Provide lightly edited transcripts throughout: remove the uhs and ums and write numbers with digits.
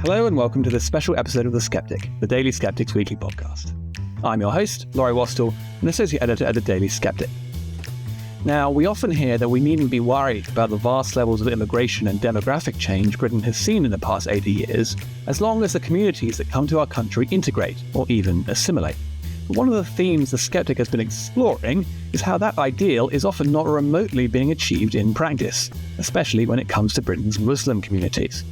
Hello and welcome to this special episode of The Sceptic, the Daily Sceptic's weekly podcast. I'm your host, Laurie Wastell, an associate editor at the Daily Sceptic. Now, we often hear that we needn't be worried about the vast levels of immigration and demographic change Britain has seen in the past 80 years, as long as the communities that come to our country integrate or even assimilate. But one of the themes The Sceptic has been exploring is how that ideal is often not remotely being achieved in practice, especially when it comes to Britain's Muslim communities.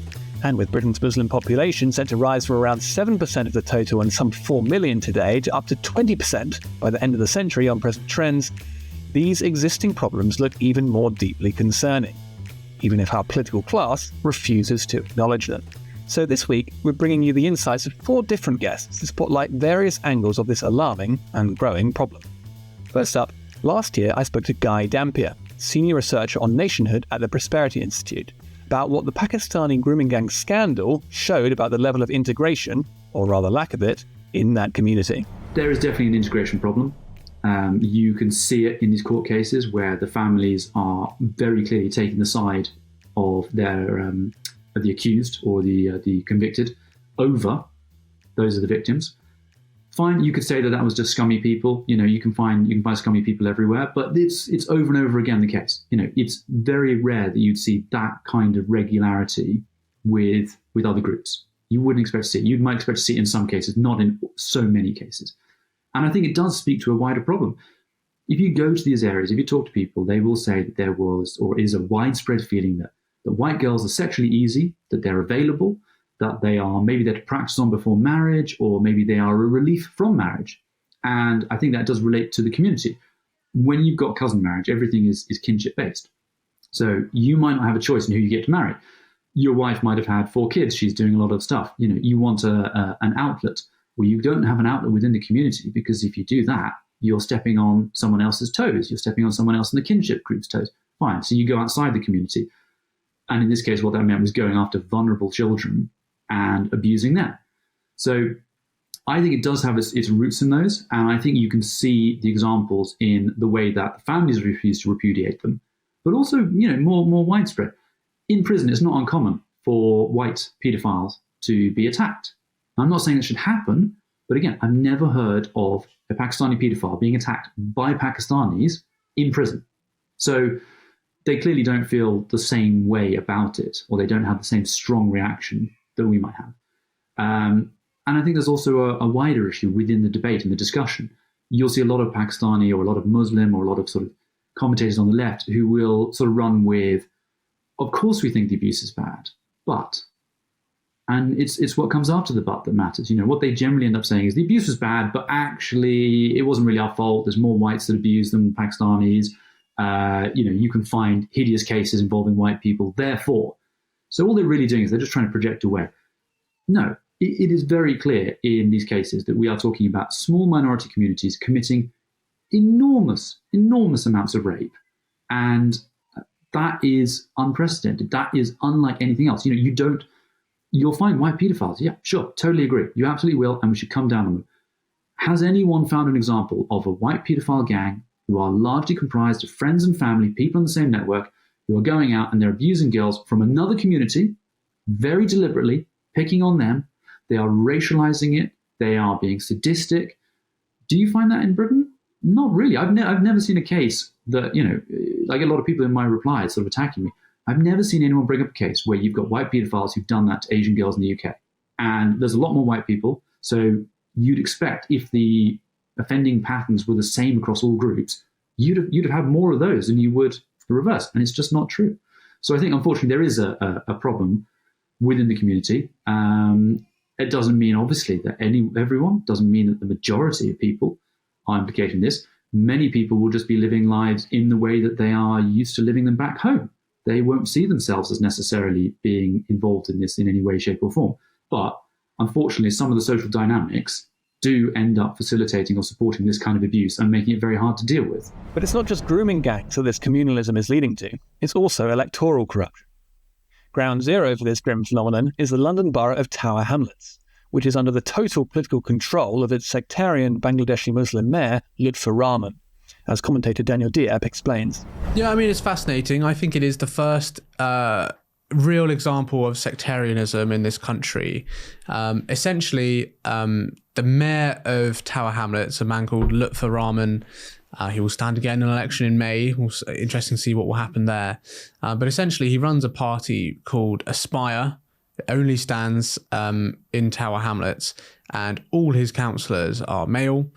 And with Britain's Muslim population set to rise from around 7% of the total and some 4 million today to up to 20% by the end of the century on present trends, these existing problems look even more deeply concerning, even if our political class refuses to acknowledge them. So this week, we're bringing you the insights of 4 different guests to spotlight various angles of this alarming and growing problem. First up, last year I spoke to Guy Dampier, senior researcher on nationhood at the Prosperity Institute, about what the Pakistani grooming gang scandal showed about the level of integration, or rather lack of it, in that community. There is definitely an integration problem. You can see it in these court cases where the families are very clearly taking the side of of the accused or the convicted over those are the victims. Fine, you could say that was just scummy people. You can find scummy people everywhere, but it's over and over again the case. It's very rare that you'd see that kind of regularity with other groups. You wouldn't expect to see it. You might expect to see it in some cases, not in so many cases. And I think it does speak to a wider problem. If you go to these areas, if you talk to people, they will say that there was or is a widespread feeling that white girls are sexually easy, that they're available, that maybe they're to practice on before marriage, or maybe they are a relief from marriage. And I think that does relate to the community. When you've got cousin marriage, everything is kinship based. So you might not have a choice in who you get to marry. Your wife might have had 4 kids. She's doing a lot of stuff. You want an outlet. Well, you don't have an outlet within the community, because if you do that, you're stepping on someone else's toes. You're stepping on someone else in the kinship group's toes. Fine. So you go outside the community. And in this case, what that meant was going after vulnerable children and abusing them. So I think it does have its roots in those. And I think you can see the examples in the way that the families refuse to repudiate them, but also, more widespread. In prison, it's not uncommon for white paedophiles to be attacked. I'm not saying it should happen, but again, I've never heard of a Pakistani paedophile being attacked by Pakistanis in prison. So they clearly don't feel the same way about it, or they don't have the same strong reaction that we might have. And I think there's also a wider issue within the debate and the discussion. You'll see a lot of Pakistani or a lot of Muslim or a lot of sort of commentators on the left who will sort of run with, of course we think the abuse is bad, but, and it's what comes after the but that matters. What they generally end up saying is the abuse was bad, but actually it wasn't really our fault. There's more whites that abuse than Pakistanis. You can find hideous cases involving white people, therefore. So all they're really doing is they're just trying to project away. No, it is very clear in these cases that we are talking about small minority communities committing enormous amounts of rape. And that is unprecedented. That is unlike anything else. You'll find white pedophiles. Yeah, sure, totally agree. You absolutely will, and we should come down on them. Has anyone found an example of a white pedophile gang who are largely comprised of friends and family, people on the same network, who are going out and they're abusing girls from another community, very deliberately, picking on them? They are racializing it. They are being sadistic. Do you find that in Britain? Not really. I've never seen a case that, like a lot of people in my replies sort of attacking me. I've never seen anyone bring up a case where you've got white pedophiles who've done that to Asian girls in the UK. And there's a lot more white people. So you'd expect, if the offending patterns were the same across all groups, you'd have had more of those than you would the reverse. And it's just not true. So I think, unfortunately, there is a problem within the community. It doesn't mean, obviously, that everyone, doesn't mean that the majority of people are implicated in this. Many people will just be living lives in the way that they are used to living them back home. They won't see themselves as necessarily being involved in this in any way, shape or form. But unfortunately, some of the social dynamics do end up facilitating or supporting this kind of abuse and making it very hard to deal with. But it's not just grooming gangs that this communalism is leading to. It's also electoral corruption. Ground zero for this grim phenomenon is the London Borough of Tower Hamlets, which is under the total political control of its sectarian Bangladeshi-Muslim mayor, Lutfur Rahman, as commentator Daniel Dieppe explains. Yeah, it's fascinating. I think it is the first real example of sectarianism in this country. Essentially, the mayor of Tower Hamlets, a man called Lutfur Rahman, he will stand again in an election in May. Interesting to see what will happen there. But essentially, he runs a party called Aspire. It only stands in Tower Hamlets, and all his councillors are male.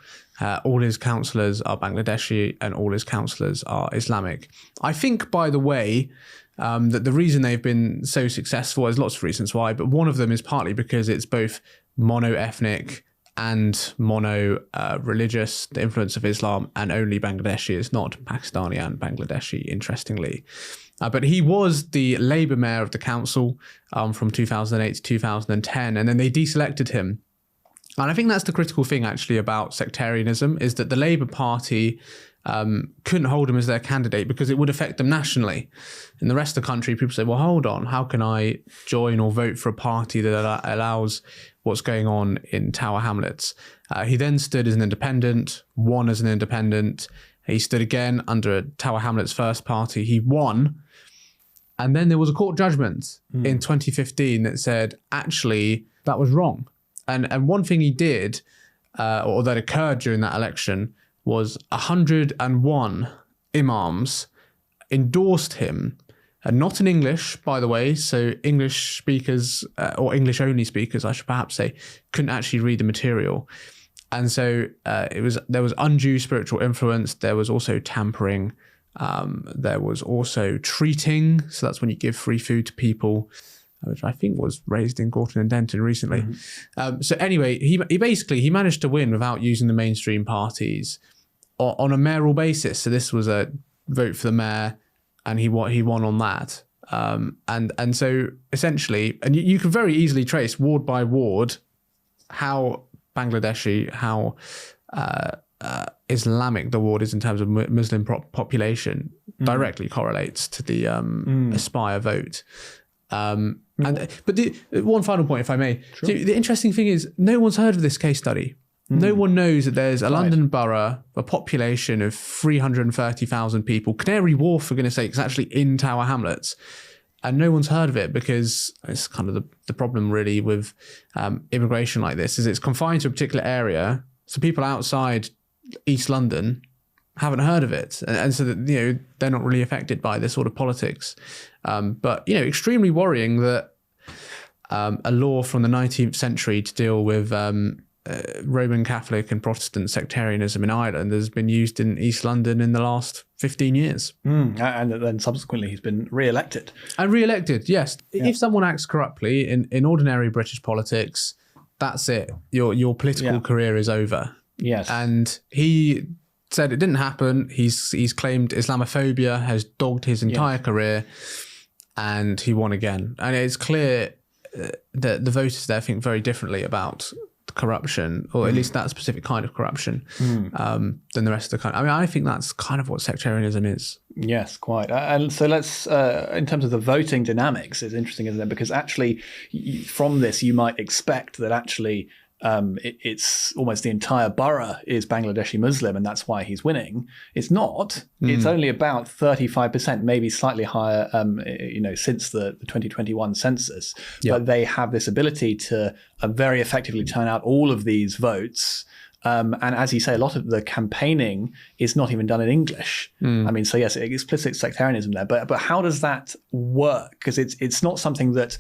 All his councillors are Bangladeshi, and all his councillors are Islamic. I think, by the way, that the reason they've been so successful, there's lots of reasons why, but one of them is partly because it's both mono-ethnic and mono-religious, the influence of Islam, and only Bangladeshi. It's not Pakistani and Bangladeshi, interestingly. But he was the Labour mayor of the council from 2008 to 2010, and then they deselected him. And I think that's the critical thing, actually, about sectarianism, is that the Labour Party couldn't hold him as their candidate because it would affect them nationally. In the rest of the country, people say, well, hold on, how can I join or vote for a party that allows what's going on in Tower Hamlets? He then stood as an independent, won as an independent. He stood again under Tower Hamlets' first party. He won. And then there was a court judgment in 2015 that said, actually, that was wrong. And one thing he did, or that occurred during that election, was 101 imams endorsed him, and not in English, by the way. So English speakers, or English only speakers, I should perhaps say, couldn't actually read the material. And so there was undue spiritual influence. There was also tampering. There was also treating. So that's when you give free food to people, which I think was raised in Gorton and Denton recently. Mm-hmm. So anyway, he managed to win without using the mainstream parties on a mayoral basis. So this was a vote for the mayor, and he won on that. And so essentially, and you can very easily trace ward by ward how Bangladeshi, how Islamic the ward is in terms of Muslim population, directly correlates to the Aspire vote. But one final point, if I may. Sure. So the interesting thing is, no one's heard of this case study. No one knows that there's a London borough, a population of 330,000 people. Canary Wharf, for goodness sake, is actually in Tower Hamlets. And no one's heard of it because it's kind of the problem really with immigration like this, is it's confined to a particular area. So people outside East London haven't heard of it. And so that, they're not really affected by this sort of politics. But, extremely worrying that a law from the 19th century to deal with Roman Catholic and Protestant sectarianism in Ireland has been used in East London in the last 15 years. And then subsequently he's been re-elected. And re-elected, yes. Yeah. If someone acts corruptly in ordinary British politics, that's it. Your political career is over. Yes. And he said it didn't happen. He's claimed Islamophobia has dogged his entire career, and he won again. And it's clear that the voters there think very differently about corruption, or at least that specific kind of corruption, than the rest of the country. I mean, I think that's kind of what sectarianism is. Yes, quite. And so let's, in terms of the voting dynamics, it's interesting, isn't it? Because actually, from this, you might expect that actually it's almost the entire borough is Bangladeshi-Muslim, and that's why he's winning. It's not. It's only about 35%, maybe slightly higher, since the 2021 census. Yep. But they have this ability to very effectively turn out all of these votes. And as you say, a lot of the campaigning is not even done in English. I mean, so yes, explicit sectarianism there. But how does that work? Because it's not something that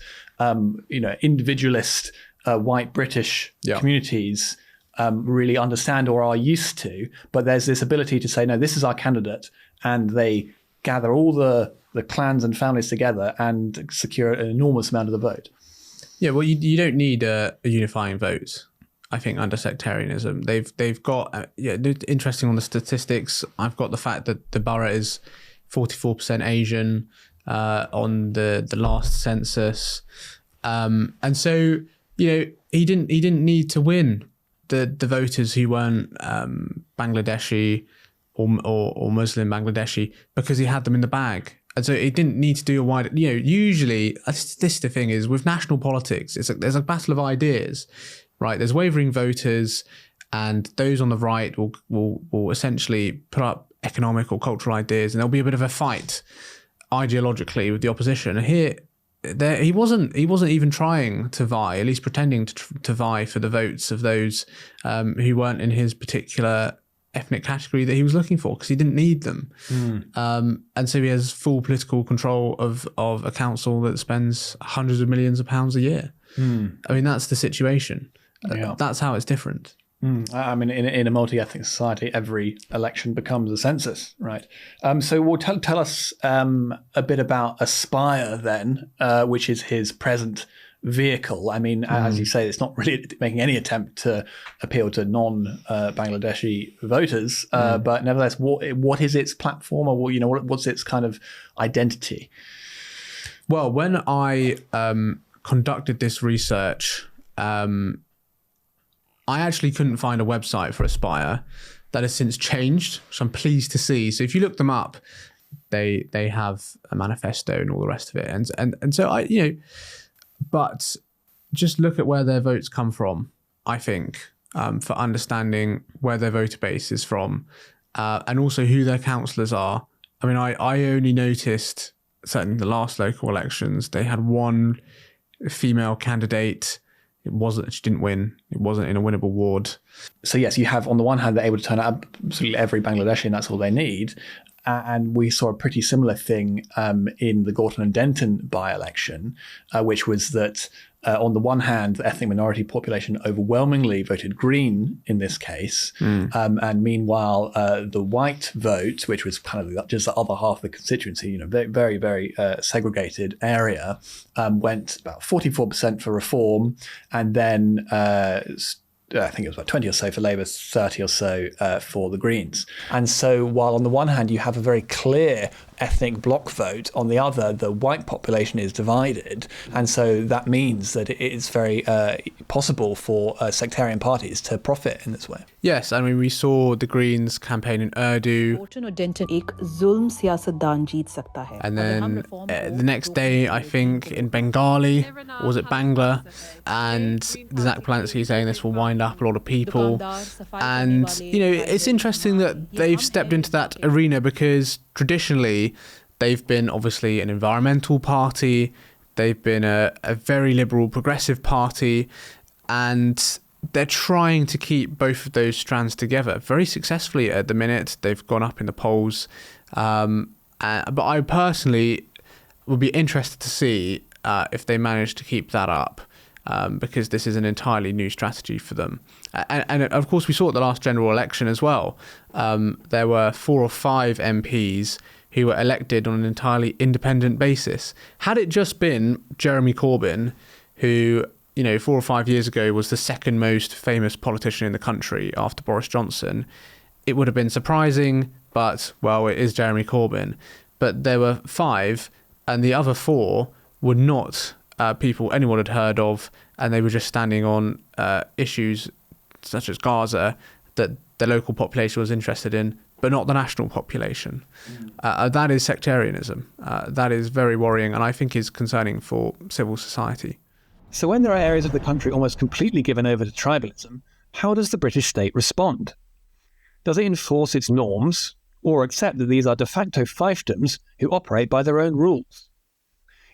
individualist white British communities really understand or are used to. But there's this ability to say, no, this is our candidate, and they gather all the clans and families together and secure an enormous amount of the vote. Yeah, well, you don't need a unifying vote, I think, under sectarianism. They've got, interesting on the statistics, I've got the fact that the borough is 44% Asian on the last census. And so, he didn't need to win the voters who weren't Bangladeshi or Muslim Bangladeshi, because he had them in the bag. And so it didn't need to do a wider, usually this is the thing is with national politics, there's a battle of ideas, right? There's wavering voters, and those on the right will essentially put up economic or cultural ideas, and there'll be a bit of a fight ideologically with the opposition. And here, he wasn't even trying to vie, at least pretending to vie for the votes of those who weren't in his particular ethnic category that he was looking for, because he didn't need them. And so he has full political control of a council that spends hundreds of millions of pounds a year. I mean, that's the situation. That's how it's different. I mean, in a multi-ethnic society, every election becomes a census, right? So tell us a bit about Aspire then, which is his present vehicle. I mean, as you say, it's not really making any attempt to appeal to non-Bangladeshi voters, but nevertheless, what is its platform, or what's its kind of identity? Well, when I conducted this research, I actually couldn't find a website for Aspire. That has since changed, which I'm pleased to see. So if you look them up, they have a manifesto and all the rest of it, and so but just look at where their votes come from, I think, for understanding where their voter base is from, and also who their councillors are. I mean, I only noticed, certainly the last local elections, they had one female candidate. She didn't win. It wasn't in a winnable ward. So yes, you have, on the one hand, they're able to turn out absolutely every Bangladeshi, and that's all they need. And we saw a pretty similar thing in the Gorton and Denton by-election, which was that on the one hand, the ethnic minority population overwhelmingly voted Green in this case. And meanwhile, the white vote, which was kind of just the other half of the constituency, very, very segregated area, went about 44% for Reform, and then I think it was about 20 or so for Labour, 30 or so for the Greens. And so while on the one hand you have a very clear ethnic bloc vote, on the other the white population is divided, and so that means that it's very possible for sectarian parties to profit in this way. Yes, I mean, we saw the Greens campaign in Urdu, and then the next day, I think, in Bengali, or was it Bangla, and Zach Polanski saying this will wind up a lot of people. And, it's interesting that they've stepped into that arena, because traditionally they've been obviously an environmental party, they've been a very liberal progressive party, and they're trying to keep both of those strands together very successfully at the minute. They've gone up in the polls, but I personally would be interested to see if they manage to keep that up, because this is an entirely new strategy for them. And of course, we saw at the last general election as well, there were 4 or 5 MPs who were elected on an entirely independent basis. Had it just been Jeremy Corbyn, who 4 or 5 years ago was the second most famous politician in the country after Boris Johnson, it would have been surprising, but, well, it is Jeremy Corbyn. But there were 5, and the other 4 were not people anyone had heard of, and they were just standing on issues such as Gaza that the local population was interested in, but not the national population. That is sectarianism. That is very worrying, and I think is concerning for civil society. So when there are areas of the country almost completely given over to tribalism, how does the British state respond? Does it enforce its norms, or accept that these are de facto fiefdoms who operate by their own rules?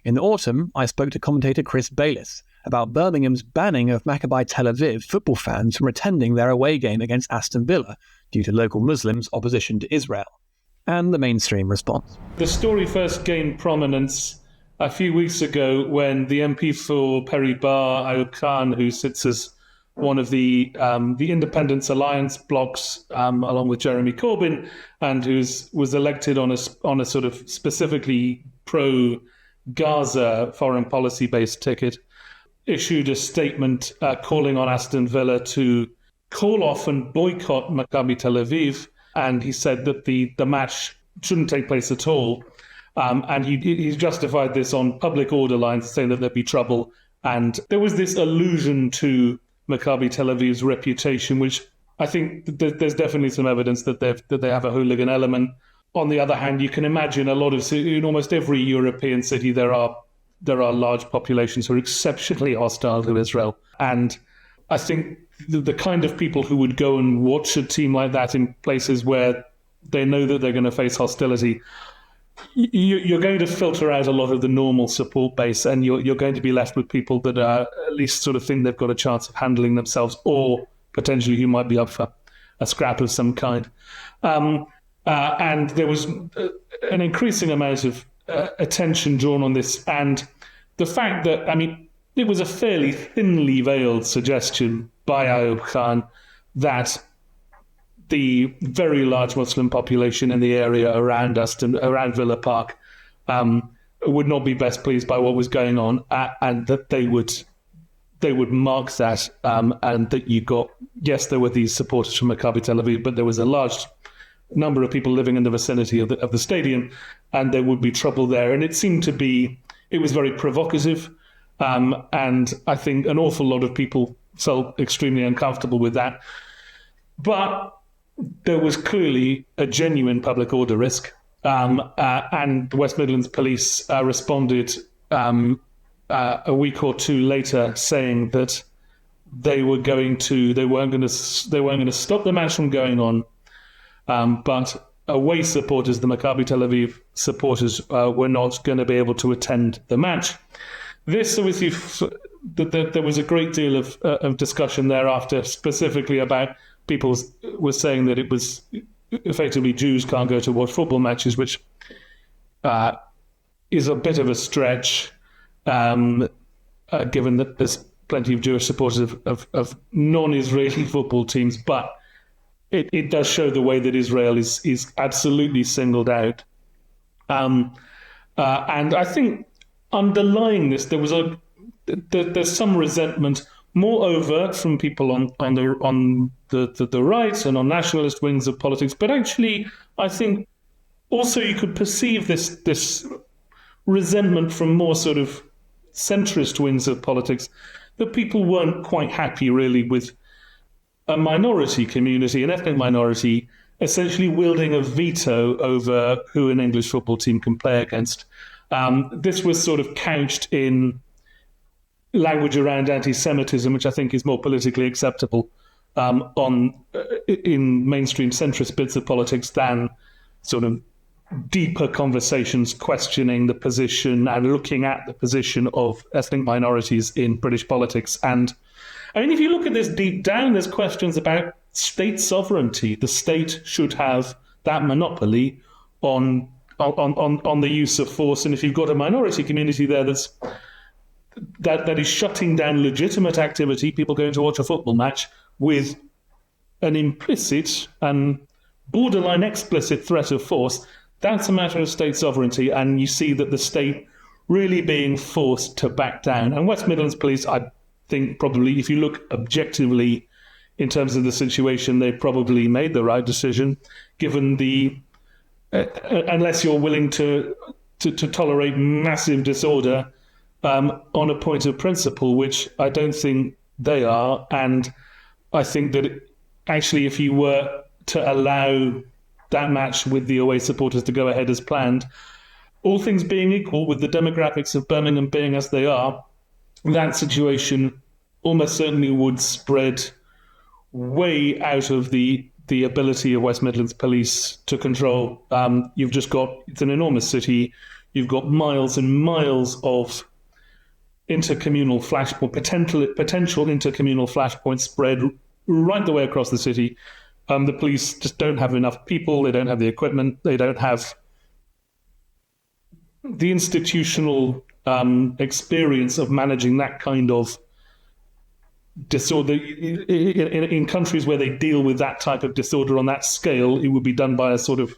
In the autumn, I spoke to commentator Chris Bayliss about Birmingham's banning of Maccabi Tel Aviv football fans from attending their away game against Aston Villa due to local Muslims' opposition to Israel, and the mainstream response. The story first gained prominence a few weeks ago when the MP for Perry Bar, Ayub Khan, who sits as one of the Independence Alliance blocks, along with Jeremy Corbyn, and who was elected on a sort of specifically pro-Gaza foreign policy-based ticket, issued a statement calling on Aston Villa to call off and boycott Maccabi Tel Aviv, and he said that the match shouldn't take place at all. And he justified this on public order lines, saying that there'd be trouble. And there was this allusion to Maccabi Tel Aviv's reputation, which I think there's definitely some evidence that they have a hooligan element. On the other hand, you can imagine in almost every European city there are large populations who are exceptionally hostile to Israel. And I think the kind of people who would go and watch a team like that in places where they know that they're going to face hostility you're going to filter out a lot of the normal support base, and you're going to be left with people that are at least sort of think they've got a chance of handling themselves, or potentially who might be up for a scrap of some kind. And there was an increasing amount of attention drawn on this, and the fact that, I mean, it was a fairly thinly veiled suggestion by Ayub Khan that the very large Muslim population in the area around around Villa Park would not be best pleased by what was going on, and that they would mark that, and that you got, yes, there were these supporters from Maccabi Tel Aviv, but there was a large number of people living in the vicinity of the stadium, and there would be trouble there. And it seemed to be, it was very provocative, and I think an awful lot of people felt extremely uncomfortable with that. But there was clearly a genuine public order risk, and the West Midlands Police responded a week or two later, saying that they weren't going to stop the match from going on, but away supporters, the Maccabi Tel Aviv supporters, were not going to be able to attend the match. This, obviously, there was a great deal of discussion thereafter, specifically about people were saying that it was effectively Jews can't go to watch football matches, which is a bit of a stretch, given that there's plenty of Jewish supporters of non-Israeli football teams, but it does show the way that Israel is absolutely singled out. And I think underlying this, there's some resentment, more overt from people on the right and on nationalist wings of politics, but actually I think also you could perceive this resentment from more sort of centrist wings of politics, that people weren't quite happy really with a minority community, an ethnic minority, essentially wielding a veto over who an English football team can play against. This was sort of couched in language around anti-Semitism, which I think is more politically acceptable in mainstream centrist bits of politics than sort of deeper conversations questioning the position and looking at the position of ethnic minorities in British politics. And I mean, if you look at this deep down, there's questions about state sovereignty. The state should have that monopoly on the use of force. And if you've got a minority community there that is shutting down legitimate activity, people going to watch a football match, with an implicit and borderline explicit threat of force, that's a matter of state sovereignty. And you see that the state really being forced to back down. And West Midlands Police, I think probably, if you look objectively in terms of the situation, they probably made the right decision, given the unless you're willing to tolerate massive disorder on a point of principle, which I don't think they are. And I think that actually, if you were to allow that match with the away supporters to go ahead as planned, all things being equal, with the demographics of Birmingham being as they are, that situation almost certainly would spread way out of the ability of West Midlands Police to control. You've just got, it's an enormous city, you've got miles and miles of intercommunal flashpoint, potential intercommunal flashpoints spread right the way across the city. The police just don't have enough people, they don't have the equipment, they don't have the institutional experience of managing that kind of disorder. In countries where they deal with that type of disorder on that scale, it would be done by a sort of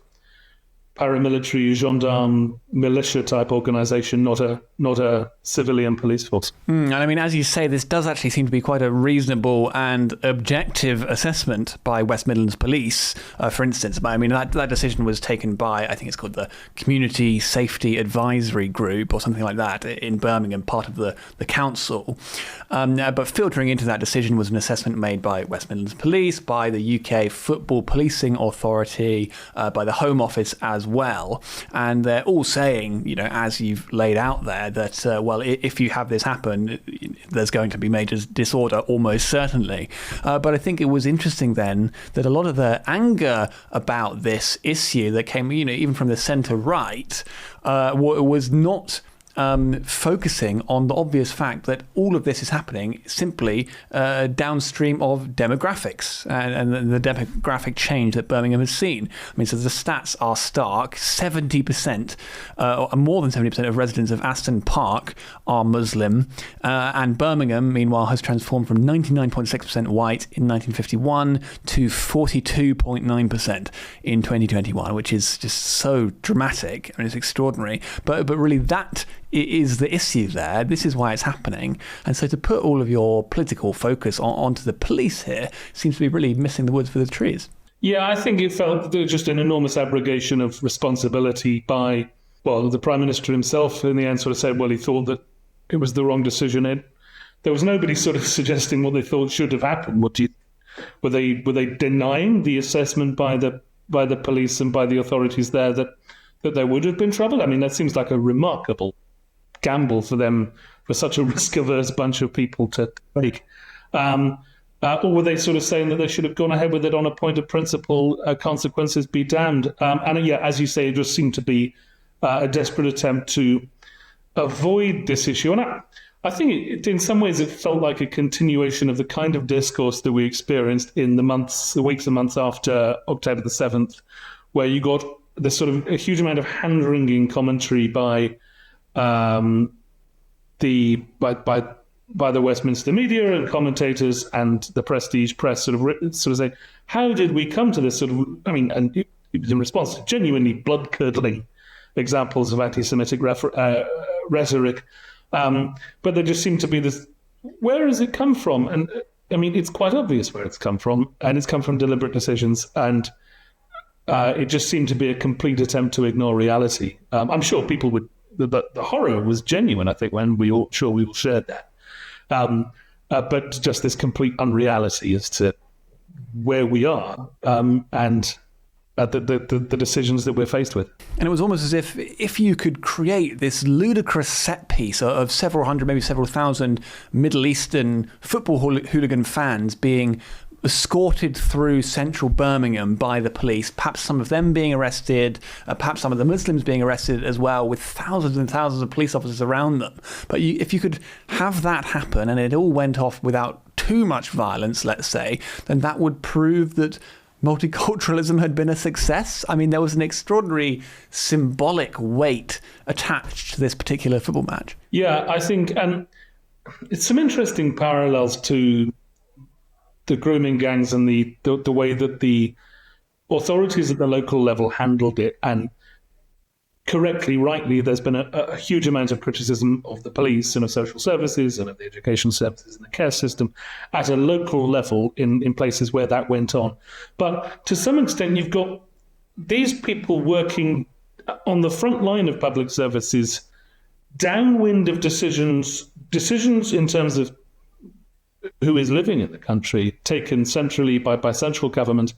paramilitary, gendarme, militia type organization, not a civilian police force. And I mean, as you say, this does actually seem to be quite a reasonable and objective assessment by West Midlands Police, for instance. I mean, that decision was taken by, I think it's called the Community Safety Advisory Group or something like that in Birmingham, part of the council. But filtering into that decision was an assessment made by West Midlands Police, by the UK Football Policing Authority, by the Home Office as well. And they're all saying, as you've laid out there, that, if you have this happen, there's going to be major disorder, almost certainly. But I think it was interesting then that a lot of the anger about this issue that came, even from the centre-right, was not focusing on the obvious fact that all of this is happening simply downstream of demographics and the demographic change that Birmingham has seen. I mean, so the stats are stark. 70%, or more than 70% of residents of Aston Park are Muslim, and Birmingham, meanwhile, has transformed from 99.6% white in 1951 to 42.9% in 2021, which is just so dramatic. I mean, it's extraordinary. But really, that is the issue there. This is why it's happening. And so to put all of your political focus onto the police here seems to be really missing the woods for the trees. Yeah, I think it felt just an enormous abrogation of responsibility by, the Prime Minister himself in the end sort of said, he thought that it was the wrong decision. There was nobody sort of suggesting what they thought should have happened. Were they denying the assessment by the police and by the authorities there that there would have been trouble? I mean, that seems like a remarkable gamble for them, for such a risk-averse bunch of people to take. Or were they sort of saying that they should have gone ahead with it on a point of principle, consequences be damned? As you say, it just seemed to be a desperate attempt to avoid this issue. And I think in some ways it felt like a continuation of the kind of discourse that we experienced in the weeks and months after October the 7th, where you got this sort of a huge amount of hand-wringing commentary by the Westminster media and commentators and the prestige press sort of say, how did we come to this sort of? I mean, and it was in response to genuinely blood-curdling examples of anti-Semitic rhetoric, but there just seemed to be this. Where has it come from? And I mean, it's quite obvious where it's come from, and it's come from deliberate decisions and. It just seemed to be a complete attempt to ignore reality. I'm sure people would. The horror was genuine, I think, when we all shared that. But just this complete unreality as to where we are and the decisions that we're faced with. And it was almost as if you could create this ludicrous set piece of several hundred, maybe several thousand Middle Eastern football hooligan fans being escorted through central Birmingham by the police, perhaps some of them being arrested, perhaps some of the Muslims being arrested as well, with thousands and thousands of police officers around them. But if you could have that happen and it all went off without too much violence, let's say, then that would prove that multiculturalism had been a success. I mean, there was an extraordinary symbolic weight attached to this particular football match. Yeah, I think, and it's some interesting parallels to the grooming gangs and the way that the authorities at the local level handled it. And correctly, rightly, there's been a huge amount of criticism of the police and of social services and of the education services and the care system at a local level in places where that went on. But to some extent, you've got these people working on the front line of public services, downwind of decisions in terms of who is living in the country, taken centrally by central government,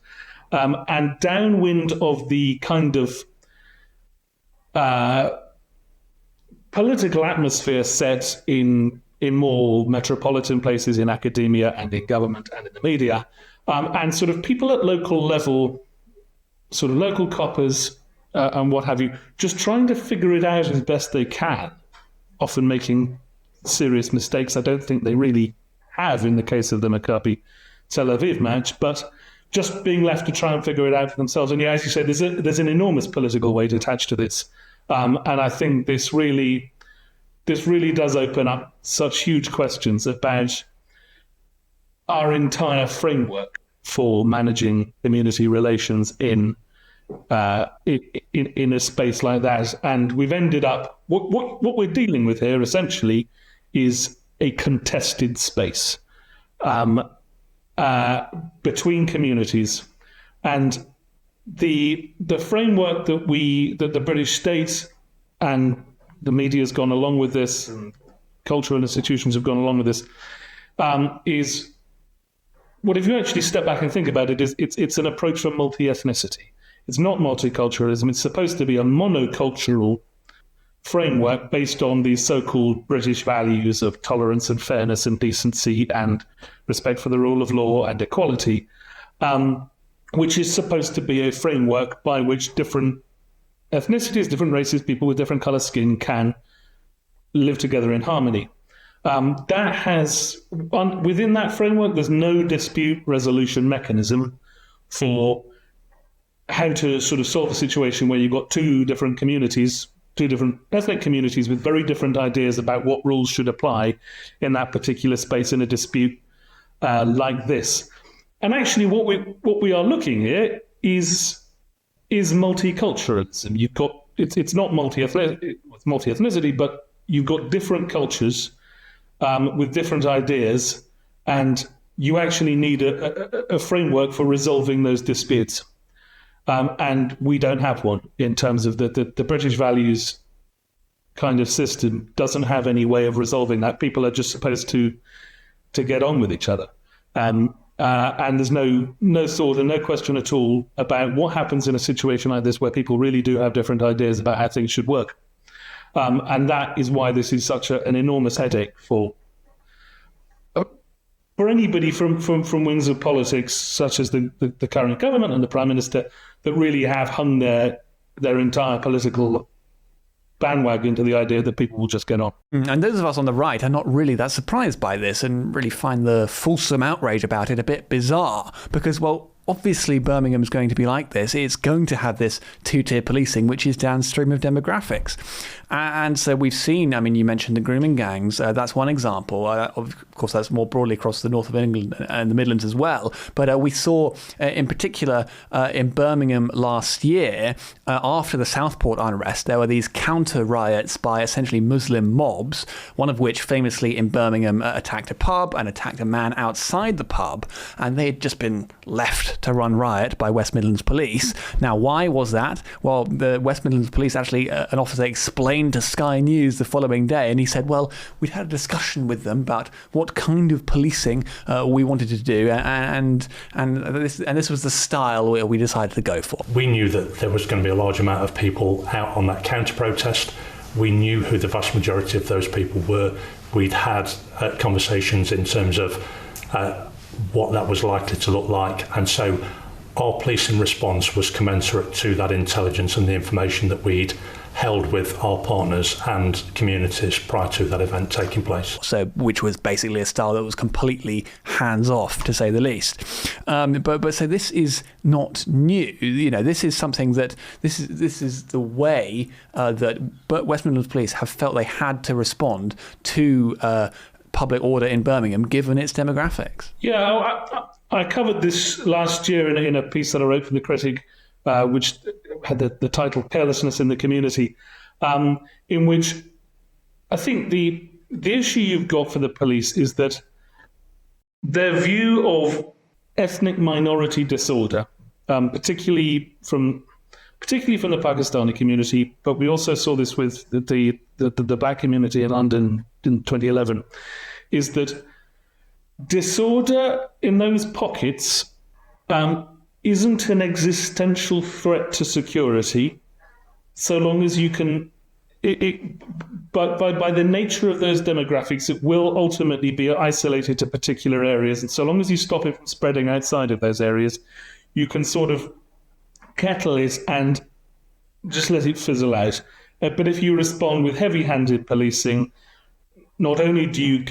and downwind of the kind of political atmosphere set in more metropolitan places, in academia and in government and in the media, and sort of people at local level, sort of local coppers and what have you, just trying to figure it out as best they can, often making serious mistakes. I don't think they really have in the case of the Maccabi-Tel Aviv match, but just being left to try and figure it out for themselves. And yeah, as you said, there's an enormous political weight attached to this. And I think this really does open up such huge questions about our entire framework for managing community relations in a space like that. And we've ended up, what we're dealing with here essentially is a contested space between communities, and the framework that the British state and the media has gone along with this, and cultural institutions have gone along with this, is what, if you actually step back and think about it, is it's an approach from multi-ethnicity. It's not multiculturalism. It's supposed to be a monocultural framework based on these so-called British values of tolerance and fairness and decency and respect for the rule of law and equality, which is supposed to be a framework by which different ethnicities, different races, people with different color skin can live together in harmony. Within that framework, there's no dispute resolution mechanism for how to sort of solve a situation where you've got two different ethnic communities with very different ideas about what rules should apply in that particular space in a dispute like this. And actually, what we are looking here is multiculturalism. You've got it's not multi-ethnicity, but you've got different cultures with different ideas, and you actually need a framework for resolving those disputes. And we don't have one in terms of the British values kind of system doesn't have any way of resolving that. People are just supposed to get on with each other. And there's no thought and no question at all about what happens in a situation like this where people really do have different ideas about how things should work. And that is why this is such an enormous headache for anybody from wings of politics, such as the current government and the Prime Minister, that really have hung their entire political bandwagon to the idea that people will just get on. And those of us on the right are not really that surprised by this and really find the fulsome outrage about it a bit bizarre because, well, obviously Birmingham is going to be like this. It's going to have this two-tier policing, which is downstream of demographics. And so we've seen, I mean, you mentioned the grooming gangs. That's one example. Of course, that's more broadly across the north of England and the Midlands as well. But we saw, in particular, in Birmingham last year, after the Southport unrest, there were these counter riots by essentially Muslim mobs, one of which famously in Birmingham attacked a pub and attacked a man outside the pub. And they had just been left to run riot by West Midlands Police. Now, why was that? Well, the West Midlands Police actually, an officer explained to Sky News the following day, and he said, well, we'd had a discussion with them about what kind of policing we wanted to do, and this was the style we decided to go for. We knew that there was going to be a large amount of people out on that counter-protest. We knew who the vast majority of those people were. We'd had conversations in terms of what that was likely to look like, and so our policing response was commensurate to that intelligence and the information that we'd held with our partners and communities prior to that event taking place. So, which was basically a style that was completely hands-off, to say the least. But so this is not new. You know, this is something that this is the way that West Midlands Police have felt they had to respond to public order in Birmingham, given its demographics. Yeah, I covered this last year in a piece that I wrote for the Critic, which had the title "Carelessness in the Community," in which I think the issue you've got for the police is that their view of ethnic minority disorder, particularly from the Pakistani community, but we also saw this with the black community in London in 2011, is that disorder in those pockets isn't an existential threat to security, so long as you can. But by the nature of those demographics, it will ultimately be isolated to particular areas, and so long as you stop it from spreading outside of those areas, you can sort of kettle it and just let it fizzle out. But if you respond with heavy-handed policing, not only do you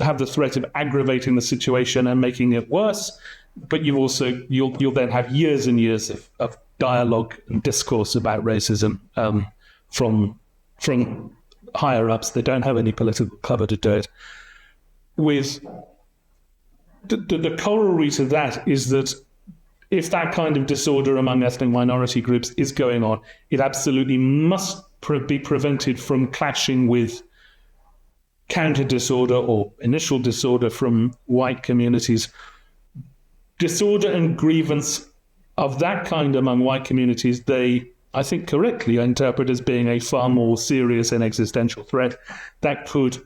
have the threat of aggravating the situation and making it worse, but you'll then have years and years of dialogue and discourse about racism from higher ups. They don't have any political cover to do it. With the corollary to that is that if that kind of disorder among ethnic minority groups is going on, it absolutely must be prevented from clashing with counter disorder or initial disorder from white communities. Disorder and grievance of that kind among white communities, they, I think correctly, interpret as being a far more serious and existential threat that could,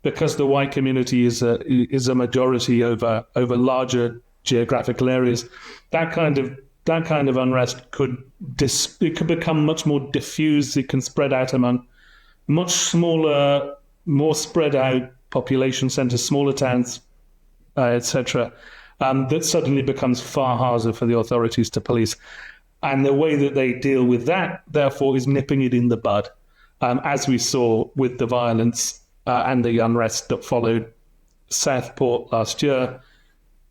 because the white community is a majority over larger geographical areas, that kind of that kind of unrest could become much more diffuse. It can spread out among much smaller, more spread out population centres, smaller towns, etc. That suddenly becomes far harder for the authorities to police. And the way that they deal with that, therefore, is nipping it in the bud, as we saw with the violence and the unrest that followed Southport last year,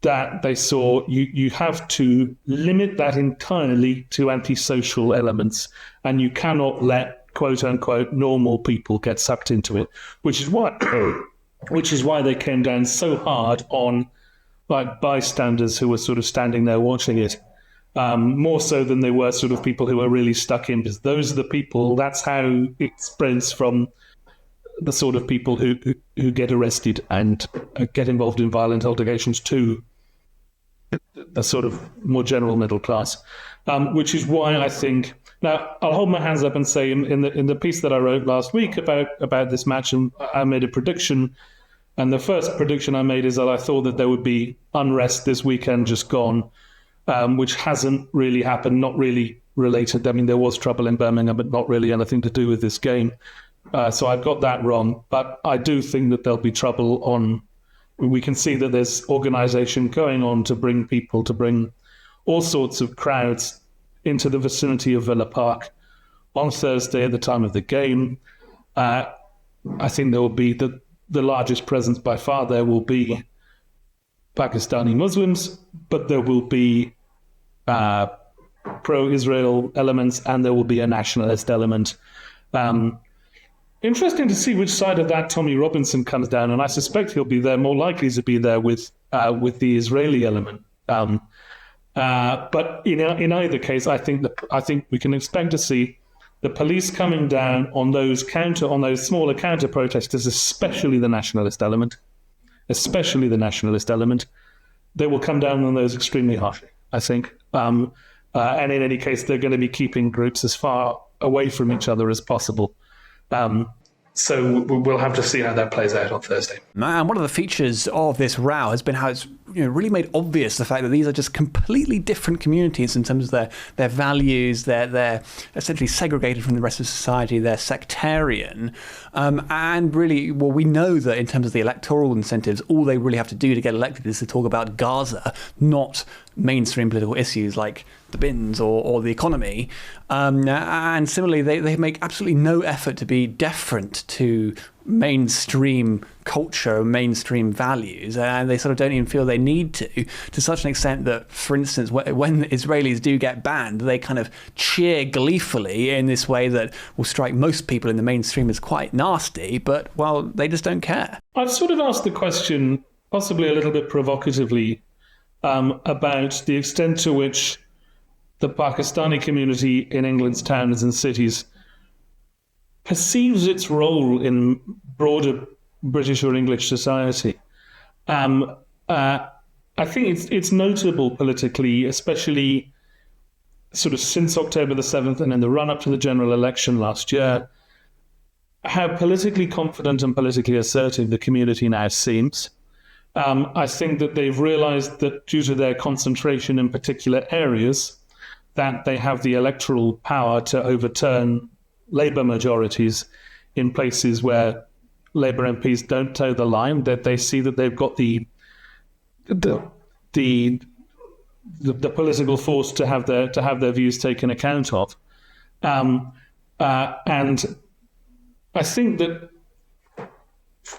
that they saw you have to limit that entirely to antisocial elements, and you cannot let quote unquote normal people get sucked into it, which is why they came down so hard on like bystanders who were sort of standing there watching it, more so than they were sort of people who were really stuck in, because those are the people, that's how it spreads from the sort of people who get arrested and get involved in violent altercations to the sort of more general middle class, which is why I think. Now, I'll hold my hands up and say in the piece that I wrote last week about this match, and I made a prediction, and the first prediction I made is that I thought that there would be unrest this weekend just gone, which hasn't really happened, not really related. I mean, there was trouble in Birmingham, but not really anything to do with this game. So I got that wrong, but I do think that there'll be trouble on. We can see that there's organisation going on to bring all sorts of crowds into the vicinity of Villa Park on Thursday at the time of the game. I think there will be the largest presence by far. There will be Pakistani Muslims, but there will be pro-Israel elements, and there will be a nationalist element. Interesting to see which side of that Tommy Robinson comes down, and I suspect he'll be there, more likely to be there with the Israeli element. But in either case, I think we can expect to see the police coming down on those smaller counter protesters, especially the nationalist element. They will come down on those extremely harshly, I think. And in any case, they're going to be keeping groups as far away from each other as possible. So we'll have to see how that plays out on Thursday. Man, one of the features of this row has been how it's really made obvious the fact that these are just completely different communities in terms of their values. They're essentially segregated from the rest of society. They're sectarian. And really, well, we know that in terms of the electoral incentives, all they really have to do to get elected is to talk about Gaza, not mainstream political issues like the bins or the economy. And similarly, they make absolutely no effort to be deferent to mainstream culture, mainstream values, and they sort of don't even feel they need to such an extent that, for instance, when Israelis do get banned, they kind of cheer gleefully in this way that will strike most people in the mainstream as quite nasty, but, well, they just don't care. I've sort of asked the question, possibly a little bit provocatively, about the extent to which the Pakistani community in England's towns and cities perceives its role in broader British or English society. I think it's notable politically, especially sort of since October the 7th and in the run-up to the general election last year, how politically confident and politically assertive the community now seems. I think that they've realised that due to their concentration in particular areas, that they have the electoral power to overturn Labour majorities in places where Labour MPs don't toe the line, that they see that they've got the political force to have their views taken account of. And I think that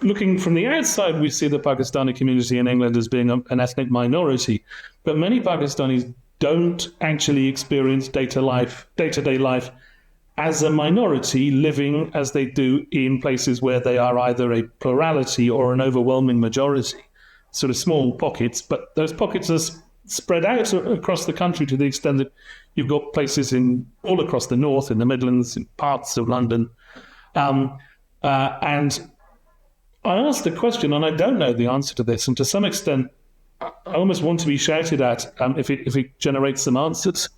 looking from the outside, we see the Pakistani community in England as being an ethnic minority, but many Pakistanis don't actually experience day-to-day life as a minority, living as they do in places where they are either a plurality or an overwhelming majority, sort of small pockets, but those pockets are spread out across the country to the extent that you've got places all across the north, in the Midlands, in parts of London. And I asked the question, and I don't know the answer to this, and to some extent, I almost want to be shouted at if it generates some answers.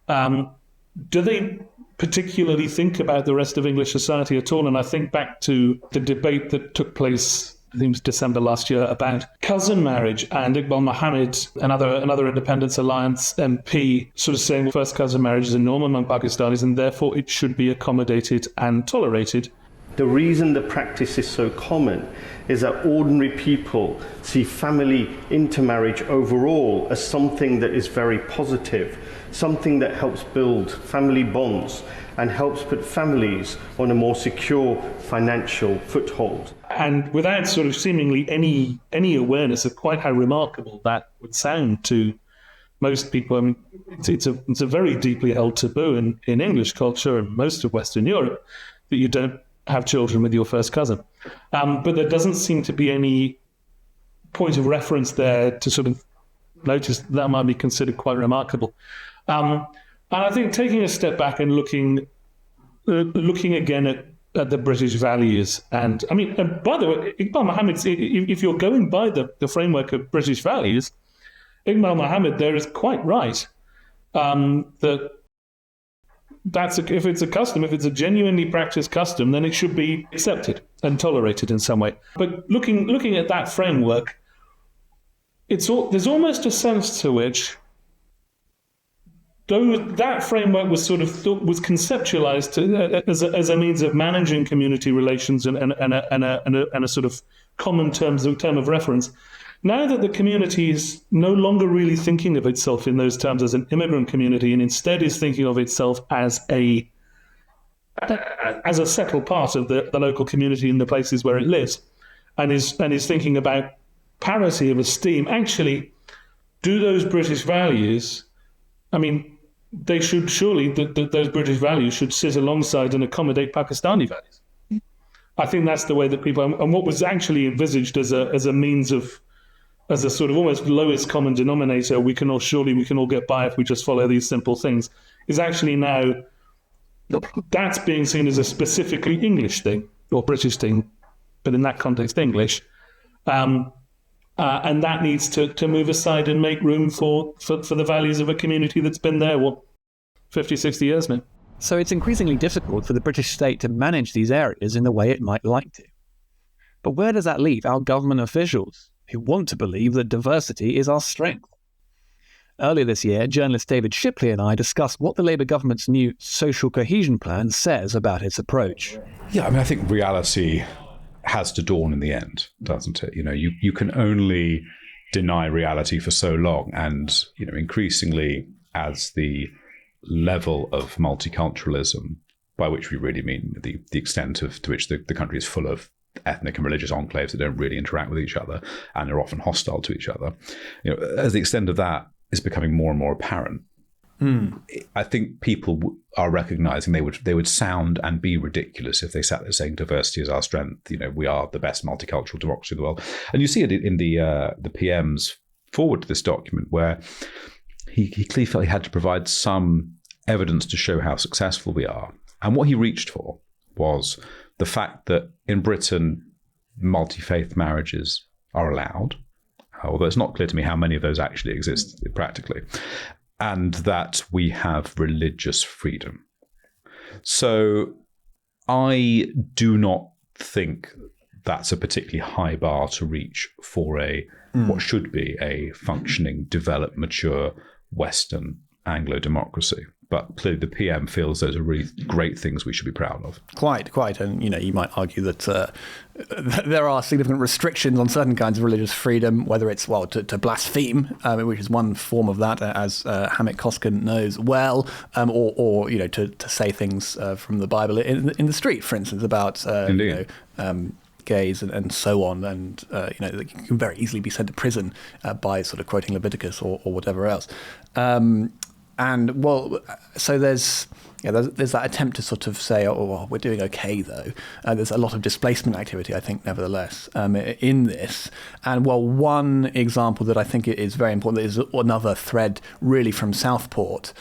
Do they particularly think about the rest of English society at all? And I think back to the debate that took place I think it was December last year, about cousin marriage, and Iqbal Mohammed, another Independence Alliance MP, sort of saying first cousin marriage is a norm among Pakistanis and therefore it should be accommodated and tolerated. The reason the practice is so common is that ordinary people see family intermarriage overall as something that is very positive, something that helps build family bonds and helps put families on a more secure financial foothold. And without sort of seemingly any awareness of quite how remarkable that would sound to most people. I mean, it's a very deeply held taboo in English culture and most of Western Europe that you don't have children with your first cousin. But there doesn't seem to be any point of reference there to sort of notice that might be considered quite remarkable. And I think taking a step back and looking again at the British values, and I mean, by the way, Iqbal Mohammed, if you're going by the framework of British values, Iqbal Mohammed there is quite right that if it's a custom, if it's a genuinely practiced custom, then it should be accepted and tolerated in some way. But looking at that framework, there's almost a sense to which though that framework was was conceptualized as a means of managing community relations and a sort of common term of reference. Now that the community is no longer really thinking of itself in those terms as an immigrant community, and instead is thinking of itself as a settled part of the local community in the places where it lives, and is thinking about parity of esteem. Actually, do those British values? I mean, they should surely those British values should sit alongside and accommodate Pakistani values. I think that's the way that people, and what was actually envisaged as a means of, as a sort of almost lowest common denominator, we can all get by if we just follow these simple things, is actually now that's being seen as a specifically English thing or British thing, but in that context English, and that needs to move aside and make room for the values of a community that's been there 50, 60 years now. So it's increasingly difficult for the British state to manage these areas in the way it might like to. But where does that leave our government officials, who want to believe that diversity is our strength? Earlier this year, journalist David Shipley and I discussed what the Labour government's new social cohesion plan says about its approach. Yeah, I mean, I think reality has to dawn in the end, doesn't it? You can only deny reality for so long, and increasingly as the level of multiculturalism, by which we really mean the extent to which the country is full of ethnic and religious enclaves that don't really interact with each other and are often hostile to each other, as the extent of that is becoming more and more apparent. I think people are recognizing they would sound and be ridiculous if they sat there saying diversity is our strength. We are the best multicultural democracy in the world. And you see it in the PM's forward to this document, where he clearly felt he had to provide some evidence to show how successful we are. And what he reached for was the fact that in Britain, multi-faith marriages are allowed, although it's not clear to me how many of those actually exist practically, and that we have religious freedom. So I do not think that's a particularly high bar to reach for what should be a functioning, developed, mature Western Anglo democracy. But clearly the PM feels those are really great things we should be proud of. Quite. And, you might argue that there are significant restrictions on certain kinds of religious freedom, whether it's, to blaspheme, which is one form of that, as Hamid Koskin knows well, or to say things from the Bible in the street, for instance, about, gays and so on, and that can very easily be sent to prison by sort of quoting Leviticus or whatever else. So there's that attempt to sort of say, we're doing okay though. There's a lot of displacement activity, I think, nevertheless, in this. And one example that I think is very important, that is another thread really from Southport,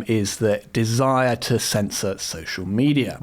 is the desire to censor social media.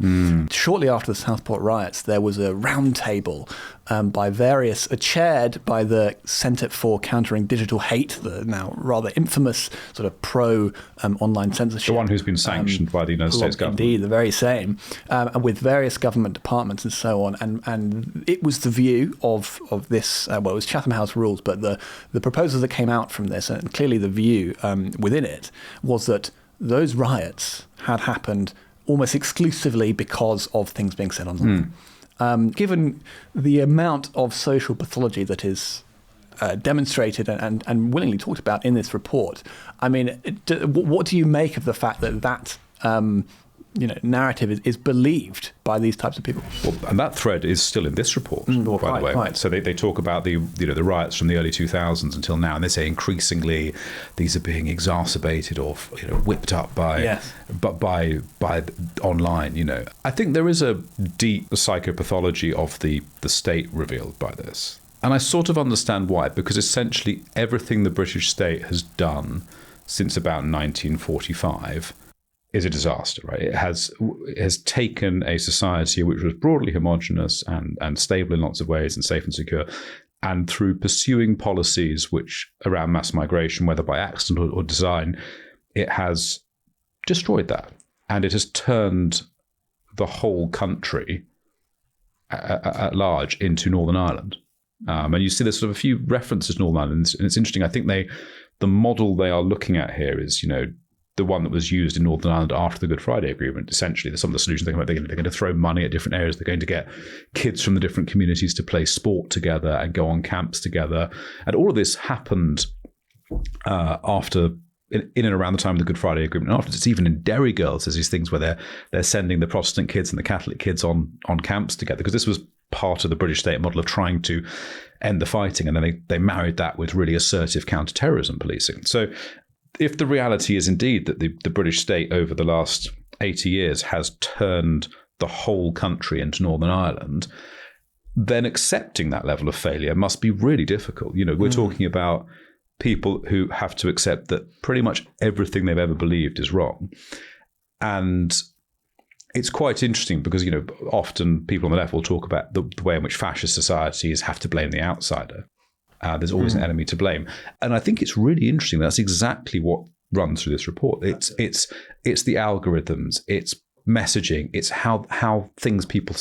Shortly after the Southport riots, there was a roundtable by various, chaired by the Centre for Countering Digital Hate, the now rather infamous sort of pro-online censorship. The one who's been sanctioned by the United States government. Indeed, the very same, and with various government departments and so on. And it was the view of this, it was Chatham House rules, but the proposals that came out from this, and clearly the view within it, was that those riots had happened almost exclusively because of things being said online. Given the amount of social pathology that is demonstrated and willingly talked about in this report, I mean, what do you make of the fact that narrative is believed by these types of people? Well, and that thread is still in this report, by the way. Right. So they talk about the riots from the early 2000s until now, and they say increasingly these are being exacerbated or whipped up by online. I think there is a deep psychopathology of the state revealed by this, and I sort of understand why, because essentially everything the British state has done since about 1945 is a disaster, right? It has taken a society which was broadly homogenous and stable in lots of ways and safe and secure, and through pursuing policies which around mass migration, whether by accident or design, it has destroyed that. And it has turned the whole country at large into Northern Ireland. And you see there's sort of a few references to Northern Ireland, and it's interesting. I think the model they are looking at here is, the one that was used in Northern Ireland after the Good Friday Agreement. Essentially, some of the solutions they're going to throw money at different areas. They're going to get kids from the different communities to play sport together and go on camps together. And all of this happened after, in and around the time of the Good Friday Agreement. And after, it's even in Derry Girls, there's these things where they're sending the Protestant kids and the Catholic kids on camps together, because this was part of the British state model of trying to end the fighting. And then they married that with really assertive counter-terrorism policing. So if the reality is indeed that the British state over the last 80 years has turned the whole country into Northern Ireland, then accepting that level of failure must be really difficult. We're talking about people who have to accept that pretty much everything they've ever believed is wrong. And it's quite interesting because, often people on the left will talk about the way in which fascist societies have to blame the outsider. There's always an enemy to blame. And I think it's really interesting. That's exactly what runs through this report. It's the algorithms, it's messaging, it's how things people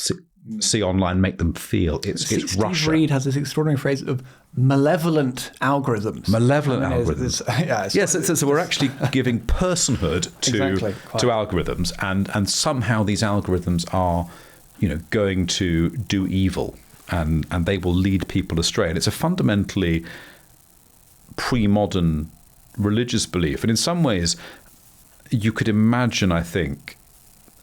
see online make them feel. It's Russia. Steve Reed has this extraordinary phrase of malevolent algorithms. So we're actually giving personhood to algorithms, and somehow these algorithms are, going to do evil. And they will lead people astray. And it's a fundamentally pre-modern religious belief. And in some ways, you could imagine, I think,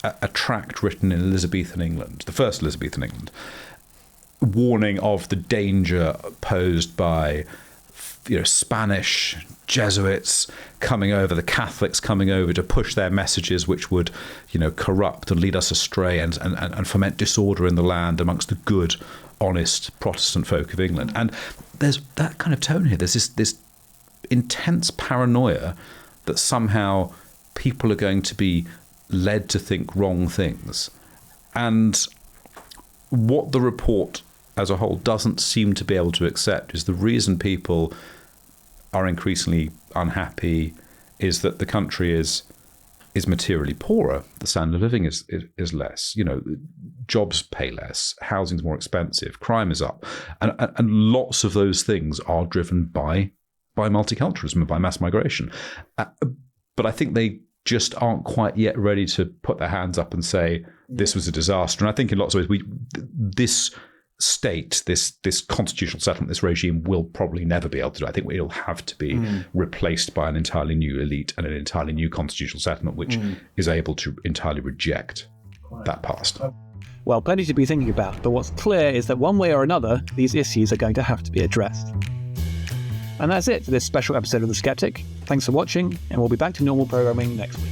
a tract written in Elizabethan England, the first Elizabethan England, warning of the danger posed by Spanish Jesuits coming over, the Catholics coming over to push their messages which would, corrupt and lead us astray and foment disorder in the land amongst the good, honest Protestant folk of England. And there's that kind of tone here. There's this intense paranoia that somehow people are going to be led to think wrong things. And what the report as a whole doesn't seem to be able to accept is the reason people are increasingly unhappy is that the country is materially poorer. The standard of living is less. Jobs pay less, housing's more expensive, crime is up, and lots of those things are driven by multiculturalism and by mass migration. But I think they just aren't quite yet ready to put their hands up and say this was a disaster. And I think in lots of ways this state, this constitutional settlement, this regime will probably never be able to do. I think it'll have to be replaced by an entirely new elite and an entirely new constitutional settlement, which is able to entirely reject that past. Well, plenty to be thinking about, but what's clear is that one way or another, these issues are going to have to be addressed. And that's it for this special episode of The Sceptic. Thanks for watching, and we'll be back to normal programming next week.